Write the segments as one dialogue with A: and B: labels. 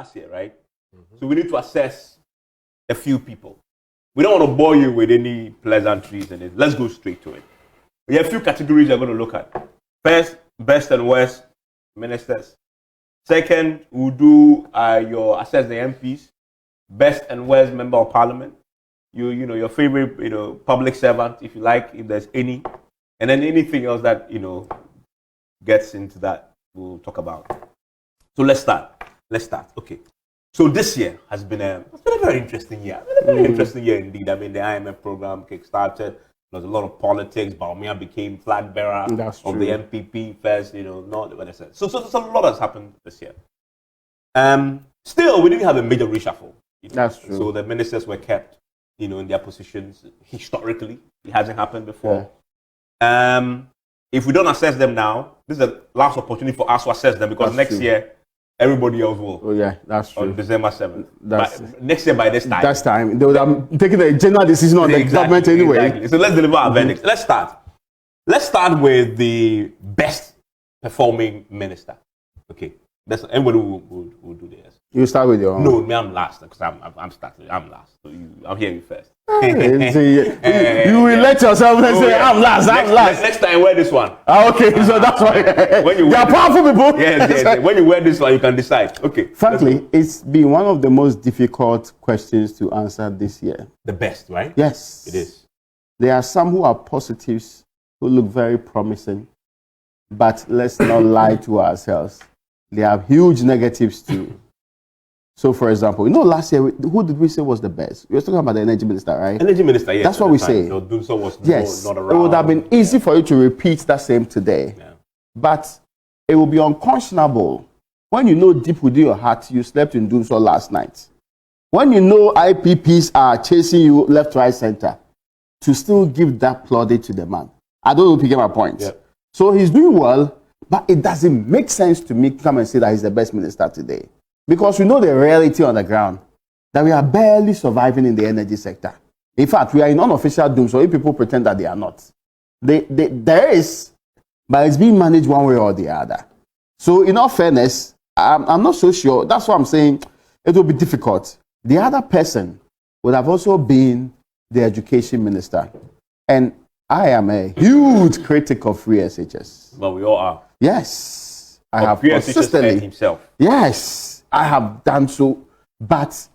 A: last year, right? So we need to assess a few people. We don't want to bore you with any pleasantries in it. Let's go straight to it. We have a few categories we're going to look at. First, best and worst ministers. Second, we'll do your assess the MPs, best and worst member of parliament. Your favorite public servant, if you like, if there's any, and then anything else that gets into that we'll talk about. So let's start. Okay. So this year has been a very interesting year. Interesting year indeed. I mean, the IMF program kickstarted. There's a lot of politics. Bawumia became flag bearer of the MPP first. Not what I said. So there's a lot that's happened this year. Still, we didn't have a major reshuffle.
B: That's true.
A: So the ministers were kept, in their positions historically. It hasn't happened before. Yeah. If we don't assess them now, this is the last opportunity for us to assess them because next year everybody else will.
B: Oh yeah, that's true.
A: On December 7th. Next year by this time.
B: That's time. They would have taken a general decision on the government anyway.
A: Exactly. So let's deliver our verdicts. Let's start. Let's start with the best performing minister. Okay. Anybody will do this.
B: You start with your own.
A: No, me, I'm last because I'm starting. I'm last. So I'm hearing first.
B: You will let yourself say, I'm last.
A: Next time, wear this one.
B: Okay, so that's why.
A: When you
B: are powerful people.
A: Yes. When you wear this one, you can decide. Okay.
B: Frankly, it's been one of the most difficult questions to answer this year.
A: The best, right?
B: Yes.
A: It is.
B: There are some who are positives, who look very promising, but let's not lie to ourselves. They have huge negatives too. So, for example, last year, who did we say was the best? We were talking about the energy minister, right?
A: Energy minister, yes.
B: That's what we say.
A: Dunso was not around.
B: It would have been easy for you to repeat that same today. Yeah. But it will be unconscionable when you know deep within your heart you slept in Dunso last night. When you know IPPs are chasing you left, right, center, to still give that plaudit to the man. I don't know if you get my point. Yeah. So he's doing well, but it doesn't make sense to me to come and say that he's the best minister today. Because we know the reality on the ground, that we are barely surviving in the energy sector. In fact, we are in unofficial doom, so if people pretend that they are not. There is, but it's being managed one way or the other. So in all fairness, I'm not so sure. That's why I'm saying it will be difficult. The other person would have also been the education minister. And I am a huge critic of free SHS.
A: Well, we all are.
B: Yes. I have consistently
A: himself.
B: Yes. I have done so, but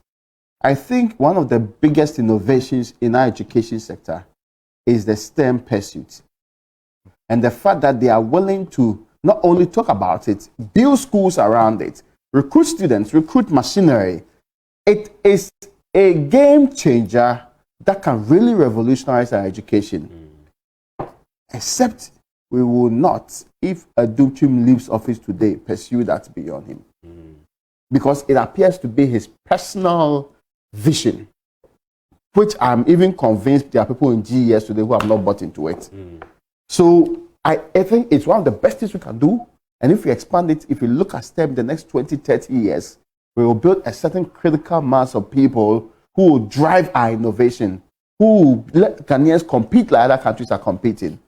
B: I think one of the biggest innovations in our education sector is the STEM pursuit. And the fact that they are willing to not only talk about it, build schools around it, recruit students, recruit machinery. It is a game changer that can really revolutionize our education. Except we will not, if Adutwum leaves office today, pursue that beyond him. Because it appears to be his personal vision, which I'm even convinced there are people in GES today who have not bought into it. So I think it's one of the best things we can do. And if we expand it, if we look at STEM the next 20, 30 years, we will build a certain critical mass of people who will drive our innovation, who will let Ghanaians compete like other countries are competing.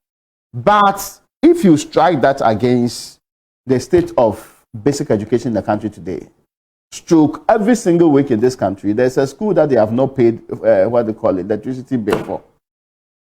B: But if you strike that against the state of basic education in the country today, stroke every single week in this country, there's a school that they have not paid, electricity bill for,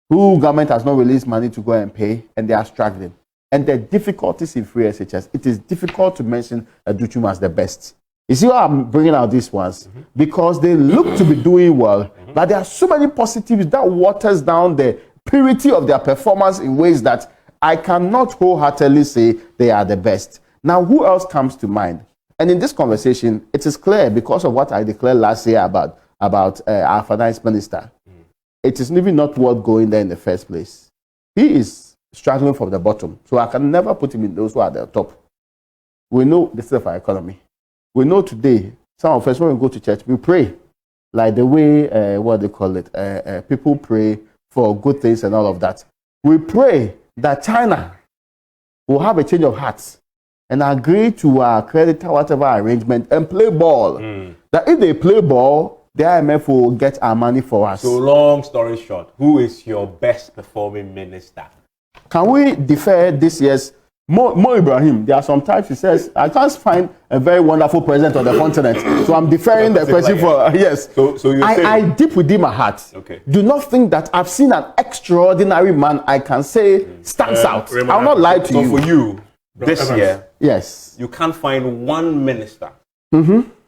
B: who government has not released money to go and pay, and they are struggling. And the difficulties in free SHS, it is difficult to mention Adutwum as the best. You see why I'm bringing out these ones? Because they look to be doing well, but there are so many positives that waters down the purity of their performance in ways that I cannot wholeheartedly say they are the best. Now, who else comes to mind? And in this conversation, it is clear because of what I declared last year about our finance minister. It is even not worth going there in the first place. He is struggling from the bottom. So I can never put him in those who are at the top. We know the state of our economy. We know today, some of us, when we go to church, we pray. Like the way, people pray for good things and all of that. We pray that China will have a change of heart and agree to a creditor, whatever arrangement, and play ball. That if they play ball, the IMF will get our money for us.
A: So long story short, who is your best performing minister?
B: Can we defer this year's Mo Ibrahim, there are some times he says, I can't find a very wonderful president on the continent. So I'm deferring the question for, yes.
A: So you
B: I deep within my heart.
A: Okay.
B: Do not think that I've seen an extraordinary man I can say stands out.
C: Raymond,
B: I'll not lie to
A: So
B: you.
A: for you, this
C: Evans.
A: year,
B: Yes.
A: you can't find one minister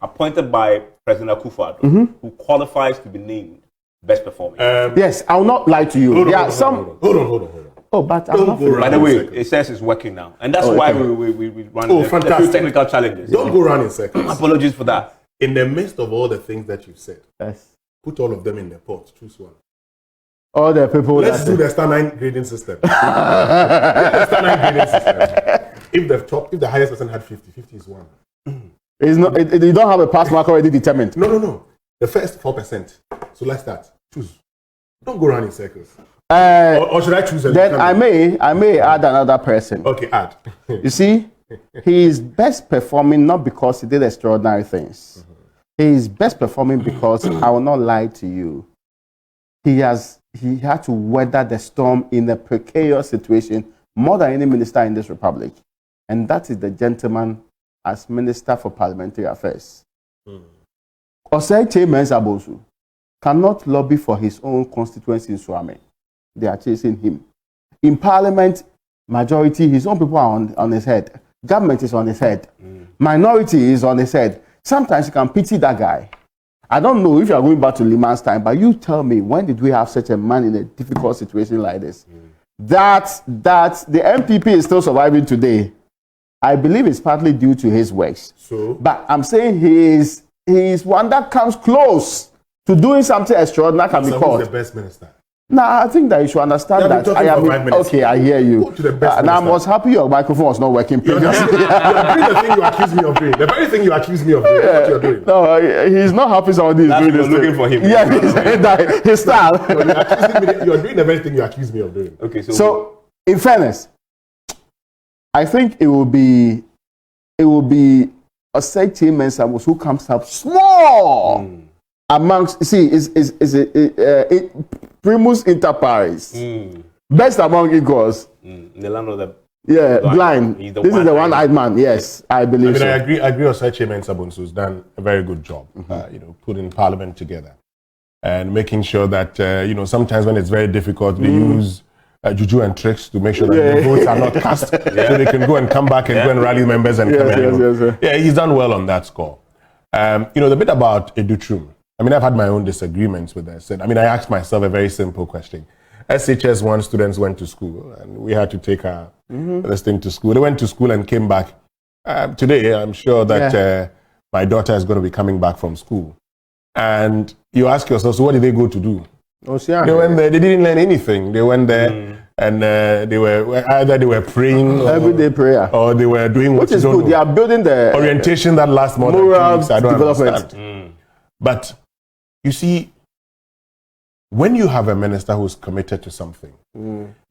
A: appointed by President Akufo-Addo who qualifies to be named best performing.
B: Yes, I'll not lie to you. There are some.
C: Hold on.
B: Oh, but I'm
C: Don't
B: not.
C: go around
A: By the
C: in
A: way,
C: circles.
A: it says it's working now, and that's
B: Oh,
A: why
B: okay.
A: we run
C: Oh,
A: a few
C: fantastic.
A: technical challenges.
C: Don't go around in circles.
A: Apologies for that.
C: In the midst of all the things that you've said,
B: Yes.
C: put all of them in the pot. Choose one.
B: All the people.
C: Let's do the star 9 grading system. The star 9 grading system. If the highest person had 50, 50 is one.
B: It's not. You don't have a pass mark already determined.
C: No. The first 4%. So let's start. Choose. Don't go around in circles. Or should I choose a
B: Then I may add another person.
C: Okay, add.
B: You see, he is best performing not because he did extraordinary things. He is best performing because I will not lie to you. He had to weather the storm in a precarious situation more than any minister in this republic, and that is the gentleman as Minister for Parliamentary Affairs. Osei Mensah Bonsu cannot lobby for his own constituency in Suame. They are chasing him. In Parliament, majority, his own people are on his head. Government is on his head. Minority is on his head. Sometimes you can pity that guy. I don't know if you are going back to Liman's time, but you tell me, when did we have such a man in a difficult situation like this? That the MPP is still surviving today, I believe it's partly due to his works.
C: So,
B: But I'm saying he is one that comes close to doing something extraordinary can be
C: who's the
B: called.
C: best minister?
B: Now, I think that you should understand
C: Yeah,
B: that
C: we're
B: I
C: talking
B: am.
C: for 5 minutes.
B: Okay, I hear you.
C: Go to the best
B: And I
C: minister.
B: was happy your microphone was not working
C: You're doing
B: previously.
C: the thing you accuse me of doing. The very thing you accuse me of doing. That's what you're doing.
B: No, he's not happy somebody is
A: That's
B: doing
A: what
B: this.
A: you're looking
B: thing.
A: for him.
B: Yeah, he's saying that his style.
C: You're doing the very thing you accuse me of doing.
A: Okay,
B: So, in fairness, I think it will be a certain Mensah who comes up small amongst. See, is primus inter pares, best among equals.
A: in the land of the
B: Yeah, blind.
A: He's the
B: This is the
A: one-eyed
B: one-eyed man. Yes, I
C: I
B: believe
C: mean,
B: so.
C: I agree. Osei Mensah Bonsu has done a very good job, putting Parliament together and making sure that, sometimes when it's very difficult, they use juju and tricks to make sure that the votes are not cast so they can go and come back and go and rally members and come and
B: yes.
C: Yeah, he's done well on that score. The bit about Edutrum, I mean, I've had my own disagreements with this. I asked myself a very simple question. SHS1 students went to school and we had to take this thing to school. They went to school and came back. Today, I'm sure that my daughter is going to be coming back from school. And you ask yourself, so what did they go to do? They went there, they didn't learn anything. They went there and they were praying
B: Everyday prayer.
C: or they were doing what
B: Which
C: you
B: is
C: don't
B: good. They
C: know.
B: are building the
C: Orientation that lasts more than 2
B: moral
C: weeks. I don't
B: development.
C: understand. But you see, when you have a minister who's committed to something,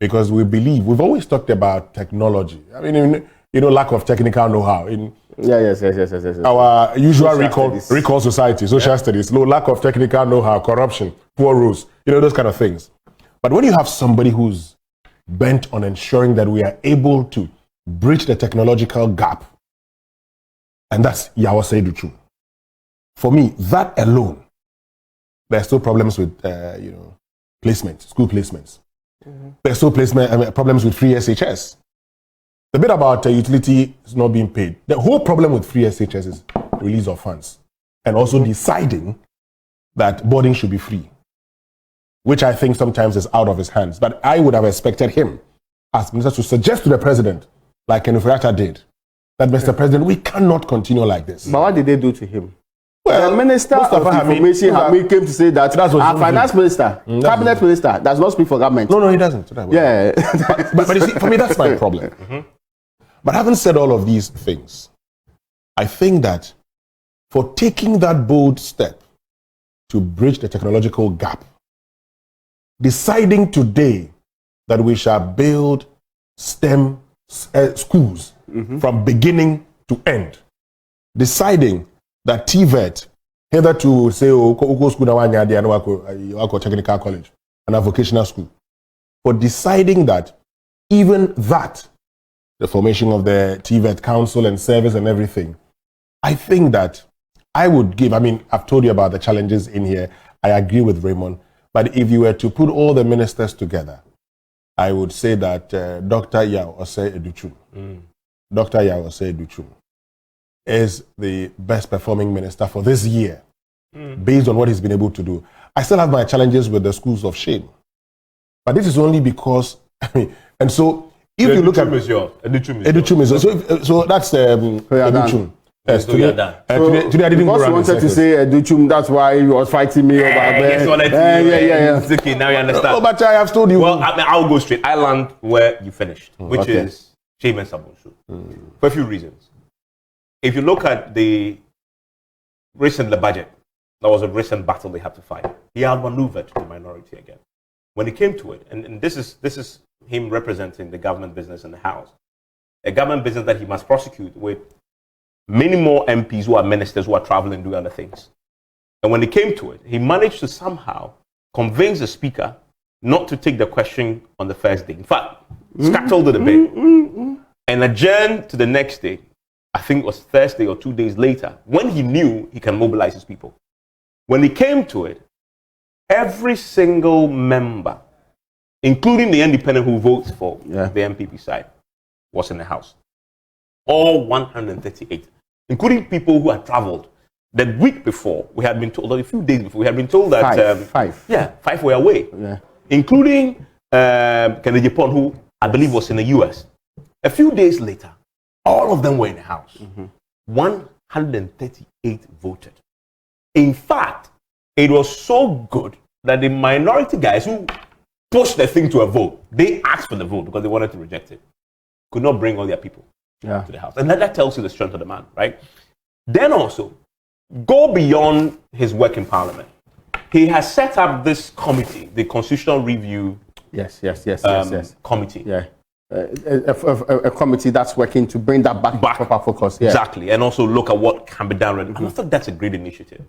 C: because we've always talked about technology. I mean, lack of technical know-how.
B: Yes.
C: Our usual
B: Social
C: recall society, social studies, lack of technical know-how, corruption, poor rules, those kind of things. But when you have somebody who's bent on ensuring that we are able to bridge the technological gap, and that's Yawase Edutrum. For me, that alone, there's still problems with, placements, school placements. There's still problems with free SHS. The bit about utility is not being paid. The whole problem with free SHS is release of funds and also deciding that boarding should be free, which I think sometimes is out of his hands. But I would have expected him as minister to suggest to the president, like Kenufurata did, that Mr. President, we cannot continue like this.
B: But what did they do to him?
C: Well,
B: the Minister of Information Hamid came to say that
C: That's what
B: our
C: he
B: finance minister, cabinet minister, does not speak for government.
C: No, he doesn't.
B: Yeah.
C: But you see, for me, that's my problem. But having said all of these things, I think that for taking that bold step to bridge the technological gap, deciding today that we shall build STEM schools from beginning to end, deciding that TVET, hitherto say, Oko School Wako Technical College and a vocational school, for deciding that even that the formation of the TVET Council and service and everything. I think that I would give, I mean, I've told you about the challenges in here. I agree with Raymond. But if you were to put all the ministers together, I would say that Dr. Yao Osei Educhum, Dr. Yao Osei Educhum is the best performing minister for this year, based on what he's been able to do. I still have my challenges with the schools of shame. But this is only because, I mean, and so if you look at Educhum is yours. So that's Educhum. Yes, today I didn't go around.
B: You wanted to say Educhum, that's why you were fighting me over there.
A: Yeah. Okay, now you understand.
C: Oh, but I have told you.
A: Well, I'll go straight. I land where you finished, which is Shame and Sabonsu, for a few reasons. If you look at the recent budget, that was a recent battle they had to fight. He outmaneuvered the minority again. When it came to it, and this is him representing the government business in the House, a government business that he must prosecute with many more MPs who are ministers who are traveling and doing other things. And when it came to it, he managed to somehow convince the speaker not to take the question on the first day. In fact, scuttled the debate and adjourned to the next day. I think it was Thursday or 2 days later, when he knew he can mobilize his people. When it came to it, every single member, including the independent who votes for the MPP side, was in the House. All 138, including people who had traveled. The week before, we had been told, a few days before, we had been told that... five were away. Yeah. Including Kennedy Pond, who I believe was in the US. A few days later, all of them were in the House. 138 voted. In fact, it was so good that the minority guys who pushed the thing to a vote, they asked for the vote because they wanted to reject it. Could not bring all their people to the House. And that tells you the strength of the man, right? Then also, go beyond his work in Parliament. He has set up this committee, the Constitutional Review Committee.
B: Yeah. A committee that's working to bring that back to proper focus. Yeah.
A: Exactly. And also look at what can be done. And I thought that's a great initiative.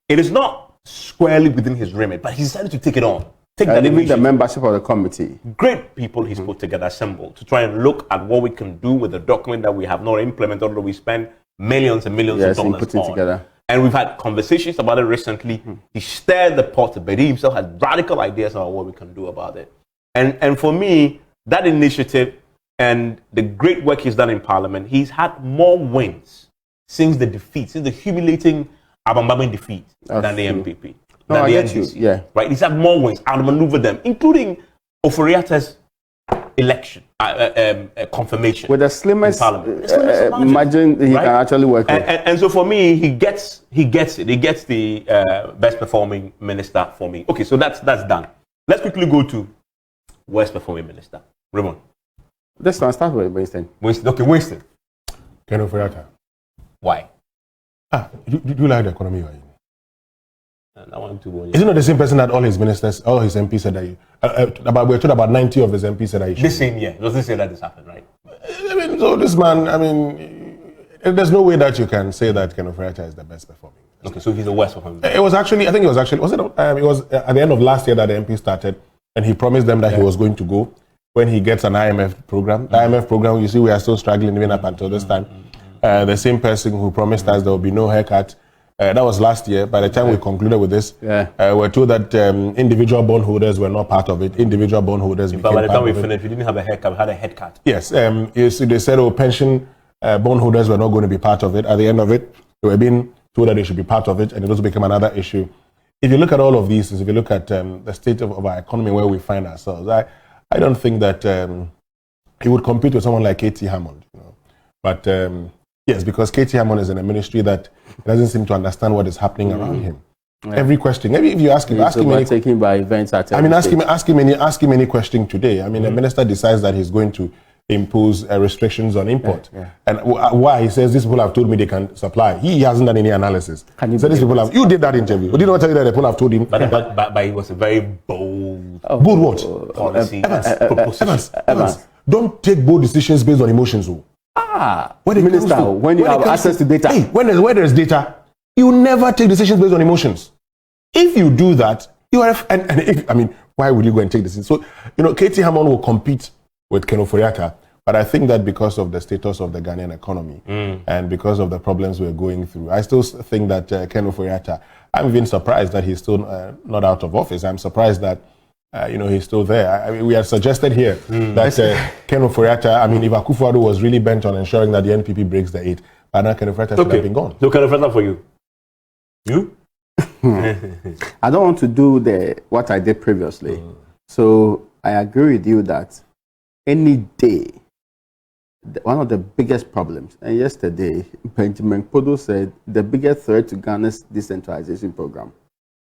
A: It is not squarely within his remit, but he decided to take it on.
B: Even the membership of the committee.
A: Great people he's put together, assembled, to try and look at what we can do with the document that we have not implemented, although we spend millions and millions of dollars
B: putting together.
A: And we've had conversations about it recently. He stirred the pot, but he himself has radical ideas about what we can do about it. And for me, that initiative and the great work he's done in Parliament, he's had more wins since the humiliating Abambabin defeat than the MPP.
B: No, I get you. Yeah.
A: Right? He's had more wins, outmaneuvered them, including Ofori-Atta's election, confirmation.
B: With the slimmest margin he can actually work with.
A: And so for me, he gets it. He gets the best performing minister for me. Okay, so that's done. Let's quickly go to worst performing minister. Raymond.
B: This one, start with Winston.
A: Winston.
C: Ken Ofori-Atta.
A: Why?
C: Do you like the economy you're in?
A: Isn't
C: it not the same person that all his ministers, all his MPs said that we're talking about 90 of his MPs said that he should?
A: This same year. Doesn't say that this happened, right?
C: I mean, so this man, I mean, there's no way that you can say that Ken Ofori-Atta is the best performing.
A: Okay, so he's the worst performing.
C: It was at the end of last year that the MP started, and he promised them that he was going to go when he gets an IMF program. The IMF program, you see, we are still struggling even up until this time. The same person who promised us there will be no haircut. That was last year. By the time we concluded with this, we're told that individual bondholders were not part of it. Individual bondholders became part of it.
A: By the time we finished, we didn't have a haircut, we had a head cut.
C: Yes. They said, pension bondholders were not going to be part of it. At the end of it, they were being told that they should be part of it, and it also became another issue. If you look at all of these, if you look at the state of our economy where we find ourselves, I don't think that he would compete with someone like K.T. Hammond. You know? But yes, because K.T. Hammond is in a ministry that doesn't seem to understand what is happening around him. Yeah. Every question, maybe if you ask him any,
B: taken by events at
C: ask him any question today. I mean, the minister decides that he's going to impose restrictions on import, and why he says these people have told me they can supply. He hasn't done any analysis.
B: Can you?
C: So these people have. You did that interview. Did not tell you that the people have told him.
A: But it was a very bold.
C: Bold what?
A: Policy.
C: Evans, don't take bold decisions based on emotions.
B: When you have access to data.
C: Hey, where there's data, you never take decisions based on emotions. If you do that, you are. Why would you go and take decisions? So, K.T. Hammond will compete with Ken Ofori-Atta But I think that because of the status of the Ghanaian economy and because of the problems we're going through, I still think that Ken Ofori-Atta, I'm even surprised that he's still not out of office. I'm surprised that he's still there. I mean, we have suggested here that Ken Ofori-Atta, I mean, if Akufo-Addo was really bent on ensuring that the NPP breaks the 8, but now Ken Ofori-Atta should have been gone.
A: So Ken Ofori-Atta for you? You?
B: I don't want to do what I did previously. So I agree with you that any day, one of the biggest problems, and yesterday, Benjamin Podo said the biggest threat to Ghana's decentralization program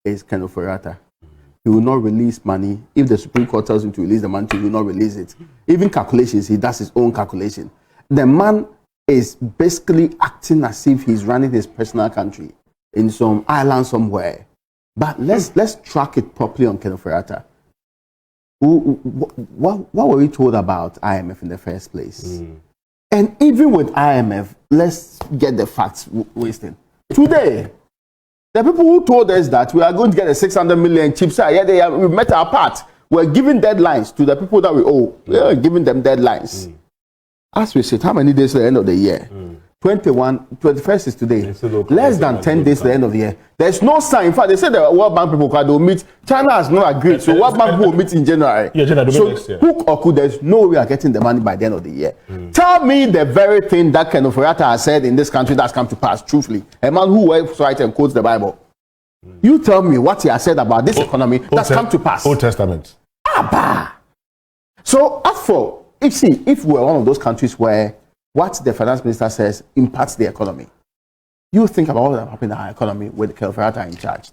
B: is Ken Ofori-Atta. He will not release money. If the Supreme Court tells him to release the money, he will not release it. Even calculations, he does his own calculation. The man is basically acting as if he's running his personal country in some island somewhere. But let's track it properly on Ken Ofori-Atta. What were we told about IMF in the first place? And even with IMF, let's get the facts wasted. Today, the people who told us that we are going to get a 600 million chips, we met our part. We're giving deadlines to the people that we owe. We're giving them deadlines. As we said, how many days to the end of the year? 21st is today. Less than 10 days to the end of the year. There's no sign. In fact, they said the World Bank people will meet. China has not agreed. So World Bank people will meet in January. So hook or crook, there's no way we are getting the money by the end of the year. Tell me the very thing that Ken Ofori-Atta has said in this country that's come to pass, truthfully. A man who works right and quotes the Bible. You tell me what he has said about this economy that's come to pass.
C: Old Testament.
B: So as for, if we're one of those countries where what the finance minister says impacts the economy, you think about what happened in our economy with Ken Ofori-Atta in charge.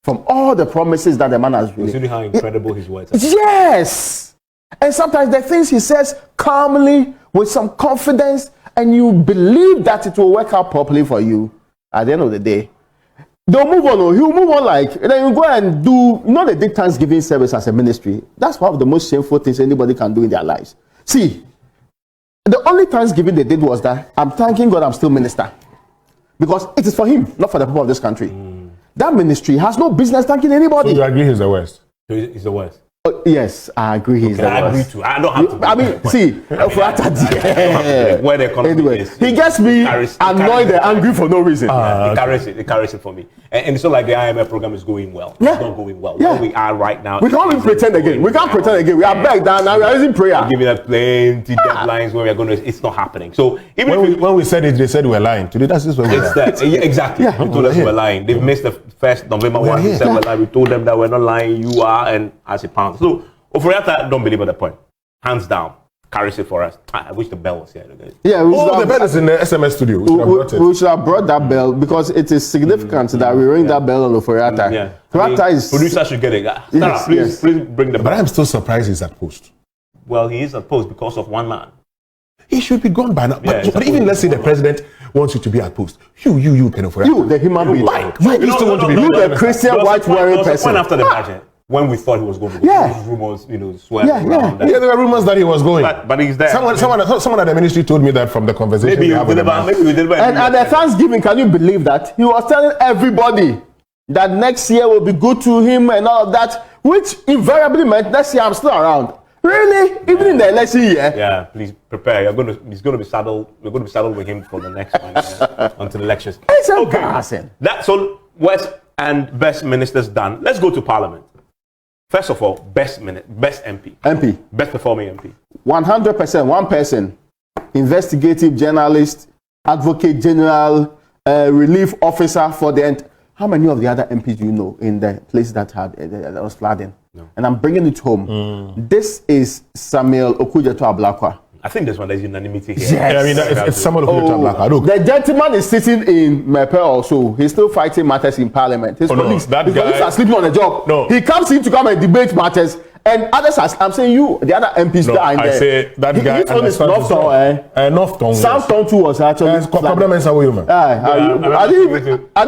B: From all the promises that the man has really...
A: Considering how incredible his words are.
B: Yes! And sometimes the things he says calmly, with some confidence, and you believe that it will work out properly for you, at the end of the day, they'll move on. He'll move on and then you go and do... they did Thanksgiving service as a ministry. That's one of the most shameful things anybody can do in their lives. See, the only Thanksgiving they did was that I'm thanking God I'm still minister. Because it is for him, not for the people of this country. That ministry has no business thanking anybody.
C: So you agree he's the worst?
A: He's the worst.
B: Yes, I agree he's the worst.
A: I agree too. I don't have to.
B: I mean, see,
A: where the economy is.
B: He gets me annoyed and angry for no reason.
A: He carries it for me. And it's not like the IMF program is going well.
B: Yeah.
A: It's not going well.
B: Yeah.
A: Where we are right now.
B: We can't even pretend again. We can't pretend again. We are back down now. We are using prayer.
A: We're giving us plenty deadlines where we are going to. It's not happening. So even
C: when we said it, they said we were lying. Today, that's just when we are.
A: Exactly.
B: Yeah.
A: They told us we were lying. They've missed the first November one. We said we're lying. We told them that we're not lying. You are, and as a pound. So Ofori-Atta don't believe at the point. Hands down. Carries it for us. I wish the bell was here.
B: Yeah,
C: the bell is in the SMS studio.
B: We should have brought that bell because it is significant that we ring that bell on Ofori-Atta.
A: Yeah.
B: Producer
A: should get it.
B: Yes,
A: Please bring the bell.
C: But I'm still surprised he's at post.
A: Well, he is at post because of one man.
C: He should be gone by now.
A: Yeah,
C: but even let's say the president wants you to be at post. You, Ken Ofori-Atta.
B: You, the human being.
C: You still want to be.
B: You, the Christian white-wearing person.
A: One after the budget. When we thought he was going to go, rumors, swirling around.
C: Yeah, there were rumors that he was going.
A: But he's there.
C: Someone at the ministry told me that from the conversation
A: Maybe
C: we have with him.
B: And at the Thanksgiving, can you believe that? He was telling everybody that next year will be good to him and all of that, which invariably meant next year I'm still around. Really? Even in the election year?
A: Yeah, please prepare. He's going to be saddled. We're going to be saddled with him for the next one until the elections.
B: It's embarrassing.
A: So West and best ministers done. Let's go to Parliament. First of all, best MP. Best performing MP.
B: 100%, one person. Investigative journalist, advocate general, relief officer for the end. How many of the other MPs do you know in the place that was flooding? No. And I'm bringing it home. This is Samuel Okudzeto-Ablakwa.
A: I think there's unanimity here.
B: Yes.
C: Yeah, I mean, it's someone who Ablakwa.
B: The gentleman is sitting in Mepe also. He's still fighting matters in Parliament. His colleagues are sleeping on the job.
C: No.
B: He comes in to come and debate matters. And others, I'm saying the other MPs that are in there.
C: I say that guy
B: understands
C: Northtown.
B: Sam Tontu was actually.
C: I
B: didn't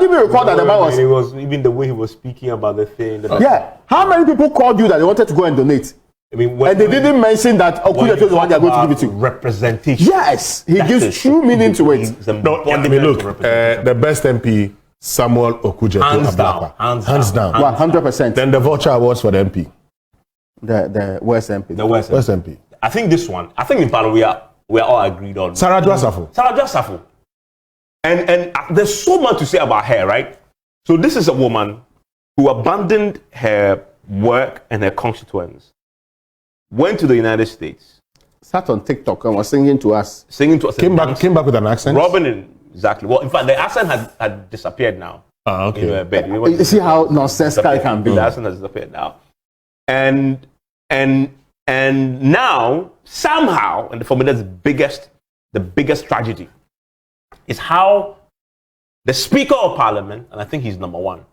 B: even record that the man was.
A: It was even the way he was speaking about the thing.
B: Yeah. How many people called you that they wanted to go and donate?
A: I mean,
B: and they didn't mention that Okudzeto is the one they are going to give it to.
A: Representation.
B: Yes, he gives true meaning to it.
C: No, I mean, look, the best MP, Samuel Okudzeto-Ablakwa. Hands down.
B: 100%.
C: Then the Vulture Awards for the MP.
B: The West MP.
A: The West MP.
C: MP.
A: I think this one, in Parliament, we're all agreed on.
C: Sarah Dwasafo.
A: Sarah Dwasafo. And there's so much to say about her, right? So this is a woman who abandoned her work and her constituents, went to the United States,
B: sat on TikTok and was singing to us.
C: Came back with an accent.
A: Exactly. Well, in fact, the accent had disappeared now.
C: Okay.
A: In her bed.
B: You see how nonsensical it can be.
A: The accent has disappeared now. And now, somehow, and for me that's the biggest tragedy, is how the Speaker of Parliament, and I think he's number one,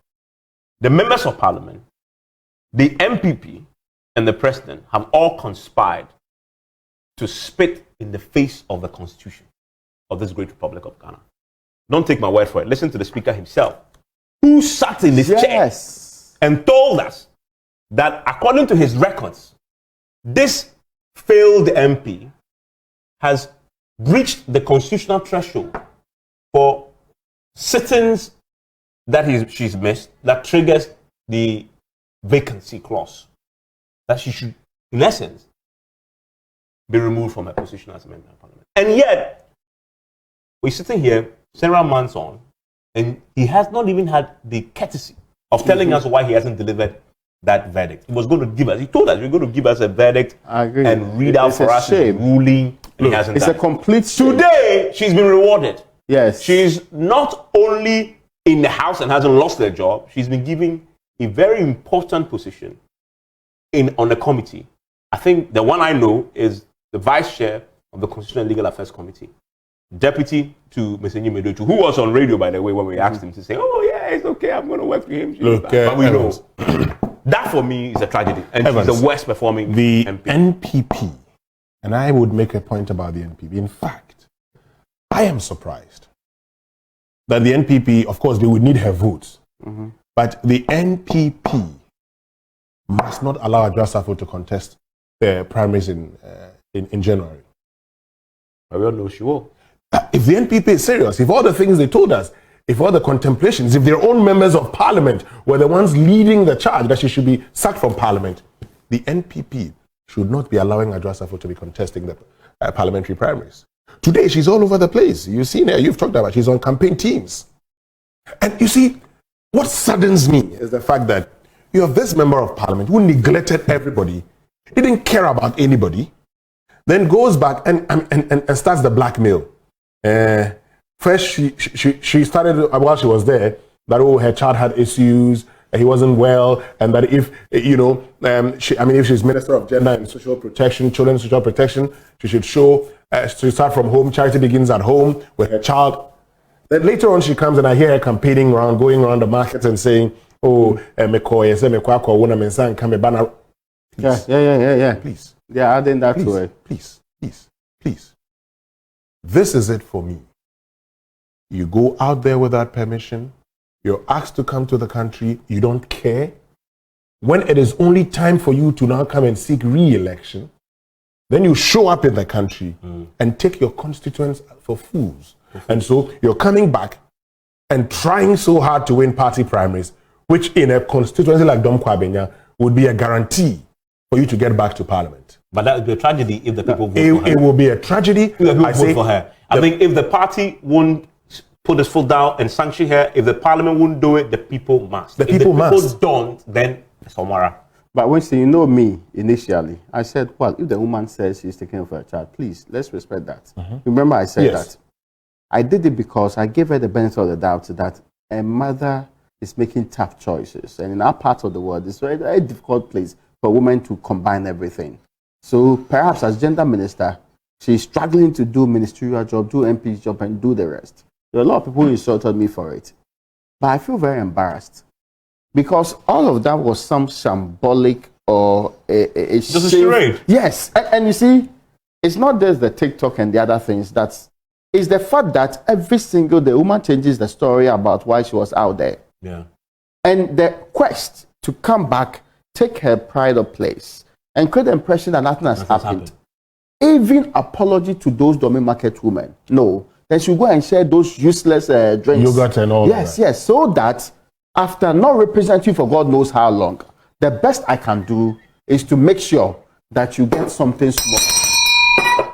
A: the members of Parliament, the MPP, and the President have all conspired to spit in the face of the Constitution of this great Republic of Ghana. Don't take my word for it. Listen to the Speaker himself, who sat in his chair and told us that according to his records, this failed MP has breached the constitutional threshold for sittings that she's missed that triggers the vacancy clause. That she should, in essence, be removed from her position as a member of Parliament. And yet, we're sitting here several months on, and he has not even had the courtesy of telling us why he hasn't delivered that verdict. He was going to give us, he told us, he was going to give us a verdict and read out for us his ruling, and he hasn't
B: done it. It's a complete shame.
A: Today, she's been rewarded.
B: Yes.
A: She's not only in the House and hasn't lost her job, she's been given a very important position on the committee. I think the one I know is the vice chair of the Constitutional and Legal Affairs Committee, deputy to Mr. Nyimedochu, who was on radio, by the way, when we asked him to say, oh yeah, it's okay, I'm going to work for him. But we know. That for me is a tragedy. And she's the worst performing
C: the
A: MP.
C: NPP, and I would make a point about the NPP. In fact, I am surprised that the NPP, of course, they would need her votes, but the NPP must not allow Dwasafo to contest the primaries in January.
A: I will know she will.
C: If the NPP is serious, if all the things they told us, if all the contemplations, if their own members of Parliament were the ones leading the charge that she should be sacked from Parliament, the NPP should not be allowing Dwasafo to be contesting the parliamentary primaries. Today, she's all over the place. You've seen her, you've talked about, she's on campaign teams. And you see, what saddens me is the fact that you have this member of Parliament who neglected everybody, didn't care about anybody, then goes back and starts the blackmail. First, she started while she was there that her child had issues, he wasn't well, and that if if she's Minister of Gender and Social Protection, Children's Social Protection, she should start from home. Charity begins at home with her child. Then later on, she comes and I hear her campaigning around, going around the markets and saying, "Oh,
B: Yeah.
C: Please.
B: They're adding that to it.
C: Please. This is it for me. You go out there without permission. You're asked to come to the country. You don't care. When it is only time for you to now come and seek re-election, then you show up in the country and take your constituents for fools. And so you're coming back and trying so hard to win party primaries, which in a constituency like Dom Kwabenya would be a guarantee for you to get back to Parliament.
A: But that would be a tragedy if the people vote for her.
C: It will be a tragedy.
A: If the people vote for her. I think if the party won't put its foot down and sanction her, if the Parliament won't do it, the people must. If the people don't, then it's Omara.
B: But Winston, you know me initially. I said, well, if the woman says she's taking care of her child, please, let's respect that. Remember I said that. I did it because I gave her the benefit of the doubt that a mother is making tough choices. And in our part of the world, it's a very, very difficult place for a woman to combine everything. So perhaps as gender minister, she's struggling to do ministerial job, do MP's job, and do the rest. There are a lot of people who insulted me for it. But I feel very embarrassed because all of that was some symbolic or a
A: just a charade.
B: Yes. And you see, it's not just the TikTok and the other things. It's the fact that every single day, woman changes the story about why she was out there.
A: Yeah.
B: And the quest to come back, take her pride of place, and create the impression that nothing has happened. Even apology to those domain market women. No. Then she'll go and share those useless drinks.
C: Yogurt and all that.
B: Yes. So that after not representing you for God knows how long, the best I can do is to make sure that you get something small.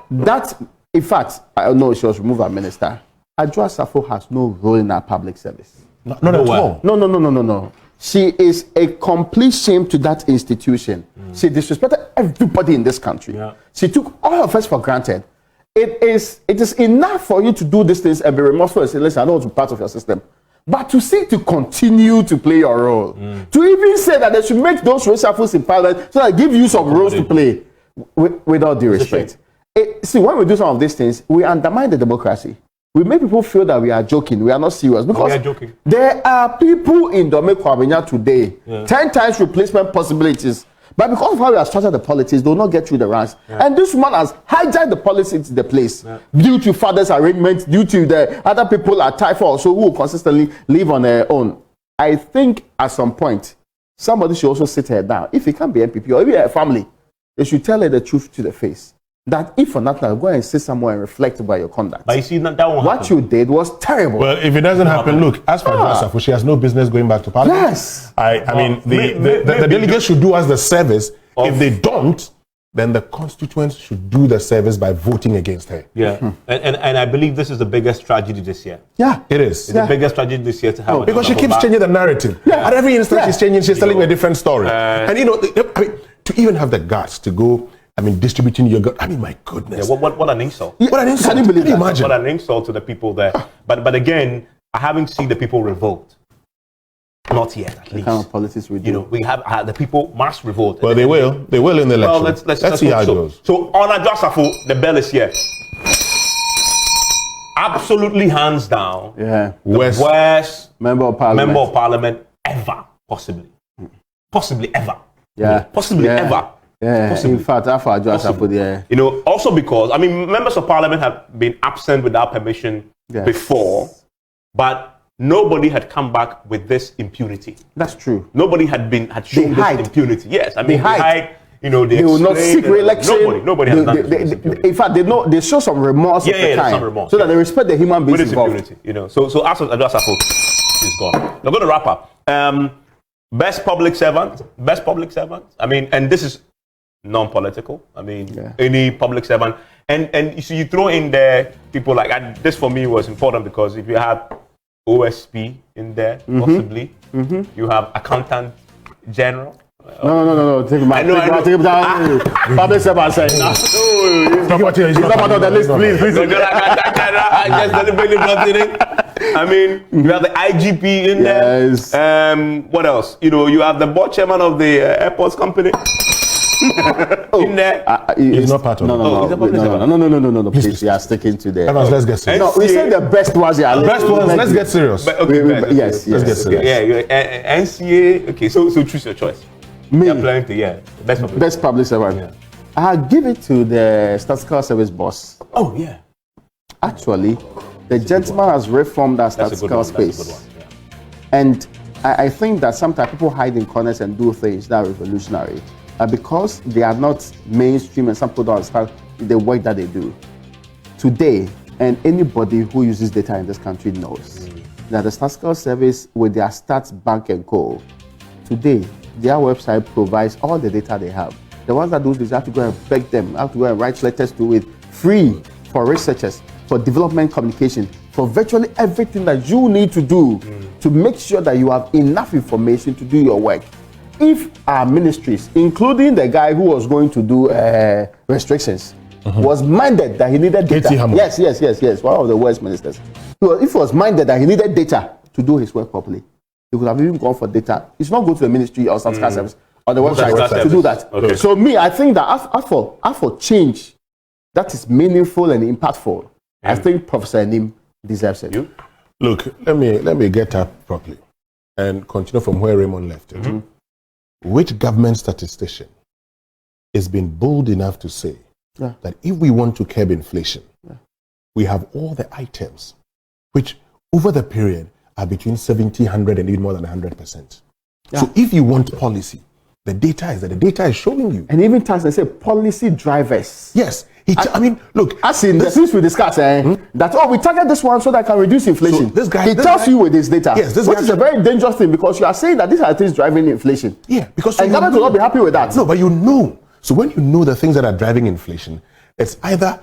B: That In fact, I know she was removed as minister. Adwoa Safo has no role in our public service.
C: Not at all.
B: No. She is a complete shame to that institution. She disrespected everybody in this country.
D: Yeah.
B: She took all of us for granted. It is enough for you to do these things and be remorseful and say, listen, I don't want to be part of your system. But to say to continue to play your role, to even say that they should make those reshuffles in parliament so that give you some roles to play, with all due respect. See, when we do some of these things, we undermine the democracy. We make people feel that we are joking. We are not serious. Because
D: we are joking.
B: there are people in Dome Kwabena today, 10 times replacement possibilities. But because of how we have structured the politics, they will not get through the ranks. And this woman has hijacked the politics to the place due to father's arrangements, due to the other people at Taifa also who will consistently live on their own. I think at some point, somebody should also sit her down. If it can't be MPP or even a family, they should tell her the truth to the face. That if for nothing, go and sit somewhere and reflect about your conduct.
D: But you see, that won't
B: What
D: happen.
B: you did was terrible.
C: Well, if it doesn't happen, look, as for Adwoa Safo, she has no business going back to parliament.
B: Yes.
C: I mean, the delegates should do us the service. If they don't, then the constituents should do the service by voting against her.
D: Yeah. And I believe this is the biggest tragedy this year.
B: Yeah.
C: It is.
D: It's the biggest tragedy this year to have.
C: Because she
D: Adwoa
C: keeps
D: Safo
C: changing the narrative. At every instance she's changing, she's telling a different story. And you know, I mean, to even have the guts to go, I mean, distributing your I mean, my goodness.
D: Yeah, what an insult.
C: What an insult.
B: Can you believe
C: Can you
B: that?
C: imagine?
D: What an insult to the people there. But again, I haven't seen the people revolt. Not yet, at least.
B: Kind of politics we do.
D: You know, we have the people mass revolt.
C: Well, they will. They will in the election.
D: Well, let's
C: see how it
D: hope
C: goes.
D: So on Adwoa Safo, the bell is here. Absolutely hands down.
B: Yeah.
D: The worst
B: Member of Parliament.
D: member of parliament ever, possibly. Possibly ever.
B: Yeah.
D: Possibly
B: Yeah.
D: ever.
B: Yeah.
D: Possibly.
B: In fact, after Adwoa Safo, yeah.
D: You know, also because, I mean, members of parliament have been absent without permission
B: Yes.
D: before, but nobody had come back with this impunity.
B: That's true.
D: Nobody had shown this
B: hide.
D: impunity. Yes, I mean,
B: They hide.
D: you know,
B: They will not
D: explain
B: seek
D: that
B: re-election.
D: Nobody has done this impunity.
B: In fact, they show some remorse
D: Yeah,
B: of the
D: yeah,
B: kind,
D: some remorse,
B: so that
D: yeah.
B: they respect the human
D: With
B: beings
D: this
B: involved.
D: impunity, you know. So as of Adwoa Safo is gone. We're going to wrap up. Best public servant. I mean, and this is non-political. I mean, any public servant. And you see, you throw in there people like, and this for me was important because if you have OSP in there, possibly, you have accountant general.
B: No. Take him back.
D: I know.
B: Take him down. Public servant said,
C: It's not part
B: of the list, please.
D: I just deliberately brought it in. I mean, you have the IGP in
B: Yes.
D: there. What else? You know, you have the board chairman of the airports company in there.
C: He's not part of it.
B: No. Please, we are sticking to the.
C: Evans, let's get serious.
B: No, we said the best ones. Yeah,
C: Best ones, let's get serious.
D: But, okay,
B: Yes.
C: Let's get serious.
D: Yeah, NCA. Okay, so choose your choice.
B: Me,
D: You're planning to, best public.
B: best public servant. I'll give it to the statistical service boss.
D: Oh yeah,
B: Actually, the gentleman has reformed our
D: that's a good
B: statistical
D: one. That's a
B: space.
D: good one. Yeah.
B: And I think that sometimes people hide in corners and do things that are revolutionary because they are not mainstream and some people don't understand the work that they do. Today, and anybody who uses data in this country knows that the statistical service with their stats bank and co, today, their website provides all the data they have. The ones that do this have to go and beg them, have to go and write letters to it free for researchers, for development communication, for virtually everything that you need to do to make sure that you have enough information to do your work. If our ministries, including the guy who was going to do restrictions, was minded that he needed data. Yes, one of the worst ministers. If he was minded that he needed data to do his work properly, he could have even gone for data. It's not go to the ministry or statistical service or the website to do that.
D: Okay.
B: So me, I think that as for change that is meaningful and impactful, I think Professor Anim deserves it.
D: You?
C: Look, let me get up properly and continue from where Raymond left it. Which government statistician has been bold enough to say that if we want to curb inflation, we have all the items which over the period are between 70, 100 and even more than 100%. So if you want policy, the data is showing you.
B: And even times they say policy drivers.
C: Yes. I mean, look.
B: As in the things we discuss, that we target this one so that I can reduce inflation.
C: So this guy
B: tells you with this data.
C: Yes, this
B: which
C: guy
B: is a very dangerous thing because you are saying that these are things driving inflation.
C: Yeah, because
B: and government will not be happy with that.
C: No, but you know. So when you know the things that are driving inflation, it's either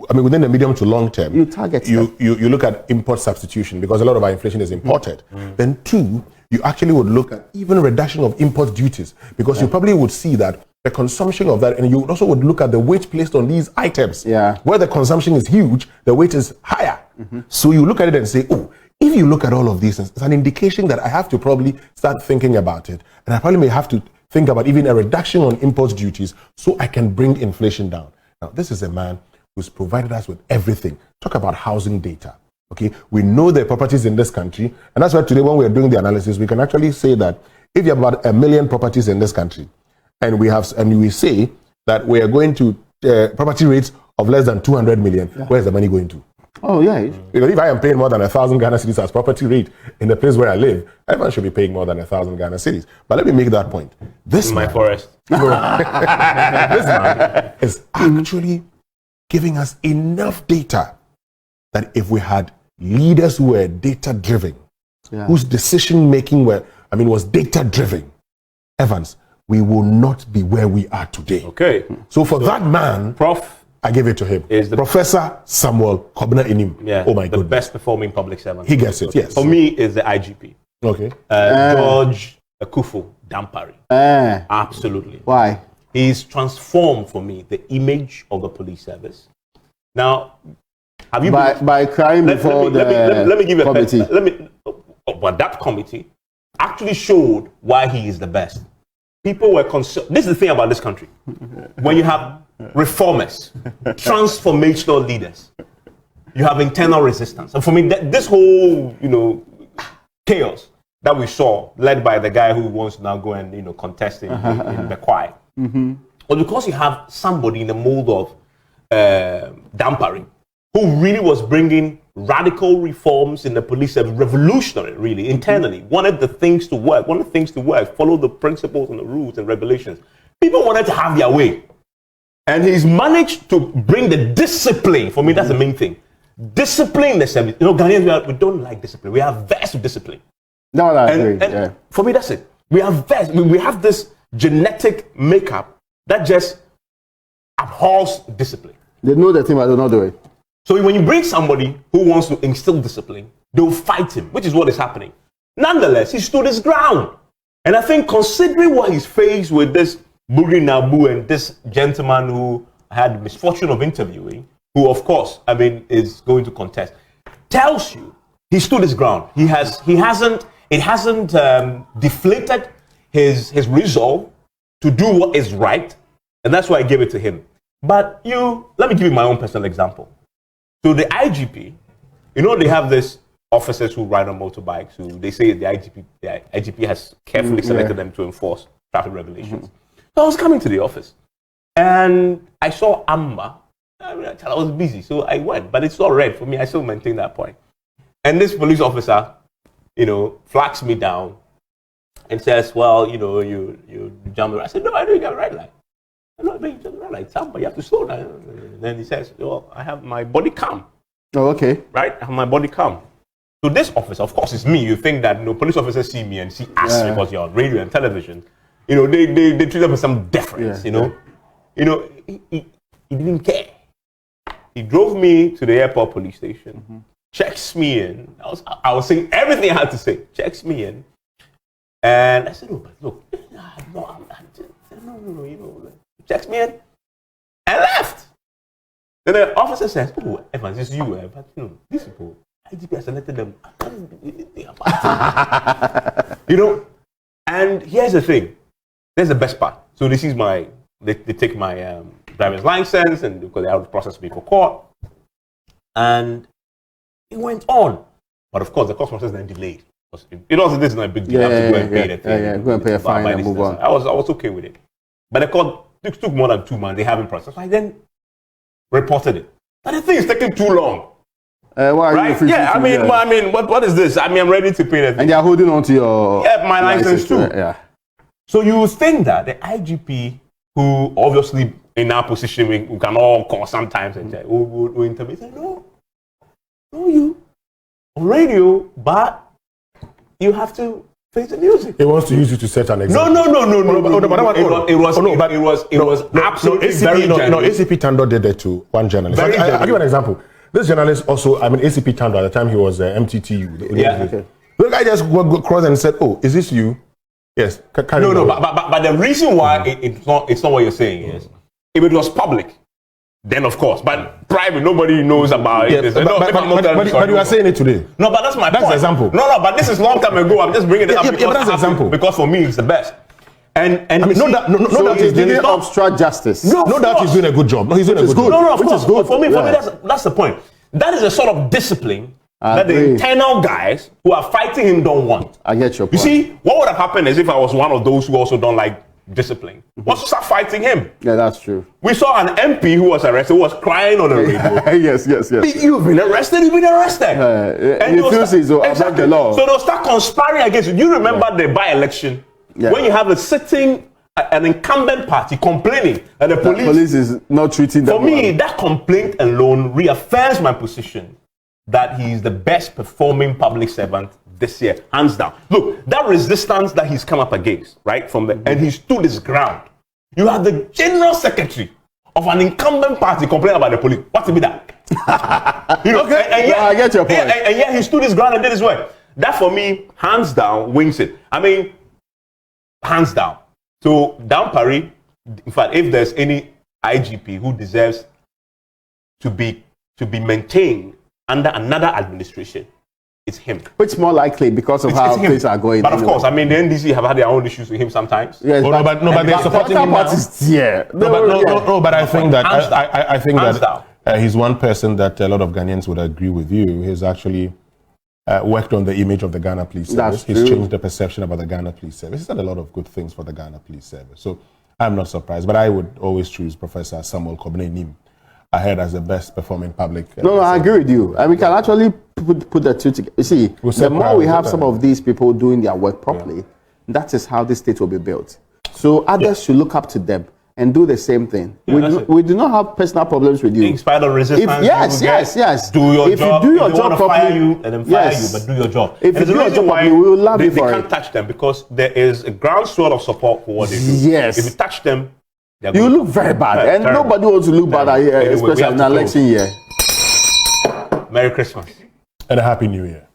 C: I mean, within the medium to long term,
B: You target
C: you look at import substitution because a lot of our inflation is imported. Then 2, you actually would look at even reduction of import duties because you probably would see that the consumption of that, and you also would look at the weight placed on these items.
B: Yeah.
C: Where the consumption is huge, the weight is higher. So you look at it and say, oh, if you look at all of these things, it's an indication that I have to probably start thinking about it. And I probably may have to think about even a reduction on import duties so I can bring inflation down. Now, this is a man who's provided us with everything. Talk about housing data. Okay, we know the properties in this country, and that's why today when we're doing the analysis, we can actually say that if you have about 1 million properties in this country, and we say that we are going to property rates of less than 200 million, where's the money going to?
B: Oh, yeah.
C: You know, if I am paying more than 1,000 Ghana cedis as property rate in the place where I live, everyone should be paying more than 1,000 Ghana cedis. But let me make that point. This
D: My
C: man,
D: forest.
C: this man is actually giving us enough data that if we had leaders who were data driven, whose decision making was data driven, Evans, we will not be where we are today.
D: Okay.
C: So for that man,
D: Prof.
C: I give it to him.
D: Is the
C: Professor Samuel Kobna Inim.
D: Yeah.
C: Oh my
D: the
C: goodness.
D: best performing public servant.
C: He gets it, yes.
D: For me, is the IGP.
C: Okay.
D: George Akuffo Dampari. Absolutely.
B: Why?
D: He's transformed for me the image of the police service. Now, have you
B: By crying before
D: let me give you
B: committee.
D: But that committee actually showed why he is the best. People were concerned. This is the thing about this country. When you have reformers, transformational leaders, you have internal resistance. And for me, this whole, chaos that we saw, led by the guy who wants to now go and, contest in Bekwai, was because you have somebody in the mold of Dampari, who really was bringing radical reforms in the police service, revolutionary, really, internally, wanted the things to work, follow the principles and the rules and regulations. People wanted to have their way. And he's managed to bring the discipline. For me, that's the main thing. Discipline the service. Ghanaians, we don't like discipline. We have vast discipline.
B: No, I agree.
D: And for me, that's it. We have we have this genetic makeup that just abhors discipline.
B: They know the thing, but they don't do it.
D: So when you bring somebody who wants to instill discipline, they'll fight him, which is what is happening. Nonetheless, he stood his ground. And I think considering what he's faced with this Buri Nabu and this gentleman who had the misfortune of interviewing, who of course, is going to contest, tells you he stood his ground. It hasn't deflated his resolve to do what is right. And that's why I gave it to him. But let me give you my own personal example. So the IGP, they have this officers who ride on motorbikes who they say the IGP has carefully selected them to enforce traffic regulations. So I was coming to the office and I saw Amber. I was busy, so I went, but it's all red for me. I still maintain that point. And this police officer, flags me down and says, well, you jumped. I said, no, I didn't get a red light. I'm not being just red light. But you have to slow down. And then he says, well, I have my body cam.
B: Oh, okay.
D: Right? I have my body cam. So this officer, of course, it's me. You think that police officers see me and see us because you're on radio and television. They treat them with some deference. He didn't care. He drove me to the airport police station, checks me in. I was saying everything I had to say. Checks me in, and I said, "No, but look, no, checks me in, and left." Then the officer says, "Oh, Evans, it's you, but these people, IGP has selected them. And here's the thing. There's the best part. So this is they take my driver's license, and because they have to process me for court. And it went on. But of course, the court process then delayed. This is not a big deal. I have to go and pay the thing.
B: Go and pay a fine and move on.
D: I was okay with it. But the court took more than 2 months. They haven't processed. I then reported it. But the thing is taking too long.
B: Why are
D: right?
B: you
D: What is this? I'm ready to pay the thing.
B: And they're holding on to your
D: my license too.
B: Yeah.
D: So you think that the IGP, who obviously in our position we can all call sometimes and say, we intervene. Say, no, you on radio, but you have to Face the music.
C: He wants to use you to set an example.
D: No. It was absolutely very genuine.
C: ACP Tando did that to one journalist. I'll give you an example. This journalist also, ACP Tando, at the time he was MTTU. The guy just crossed and said, "Oh, is this you?" Yes.
D: But the reason why it's not what you're saying is, if it was public, then of course, but private, nobody knows about it.
C: But you are saying it today.
D: No, but that's my point.
C: That's the example.
D: No, but this is long time ago. I'm just bringing it up
C: but that's the example.
D: Because for me, it's the best. And
C: I mean, that
B: he's doing obstruct justice.
C: That he's doing a good job. No, he's doing a good job.
D: No, of course. For me, that's the point. That is a sort of discipline that the internal guys who are fighting him don't want.
B: I get your point.
D: You see, what would have happened is if I was one of those who also don't like discipline, was to start fighting him.
B: Yeah, that's true.
D: We saw an MP who was arrested, who was crying on the radio.
B: Yes.
D: You've been arrested.
B: And you feel so above the law.
D: So they'll start conspiring against you. Do you remember the by-election? Yeah. When you have an incumbent party complaining that the
B: police is not treating them
D: well. For me, that complaint alone reaffirms my position that he is the best performing public servant this year, hands down. Look, that resistance that he's come up against, right, and he stood his ground. You have the general secretary of an incumbent party complaining about the police. What's to be that?
B: Okay, I get your point.
D: And yet he stood his ground and did his work. That for me, hands down, wins it. I mean, hands down. So Dan Parry, in fact, if there's any IGP who deserves to be maintained under another administration, it's him.
B: Which more likely because of how things are going.
D: But of course, I mean, the NDC have had their own issues with him sometimes.
B: Yes,
C: but they're supporting him now. But I think that he's one person that a lot of Ghanaians would agree with you. He's actually worked on the image of the Ghana Police Service. He's changed the perception about the Ghana Police Service. He's done a lot of good things for the Ghana Police Service. So I'm not surprised. But I would always choose Professor Samuel Kobene Nim ahead as the best performing public.
B: No, I agree with you. And we can actually put the two together. You see, the more we have some of these people doing their work properly, that is how this state will be built. So others should look up to them and do the same thing. We do not have personal problems with you.
D: In spite of resistance,
B: yes.
D: Do your job.
B: If you do your job properly,
D: fire you and then fire you, but do your job.
B: If you do your job properly, we will love you for it.
D: They can't touch them because there is a groundswell of support for what they do.
B: Yes.
D: If you touch them,
B: you look very bad, and nobody wants to look bad, especially in an election year.
D: Merry Christmas
C: and a Happy New Year.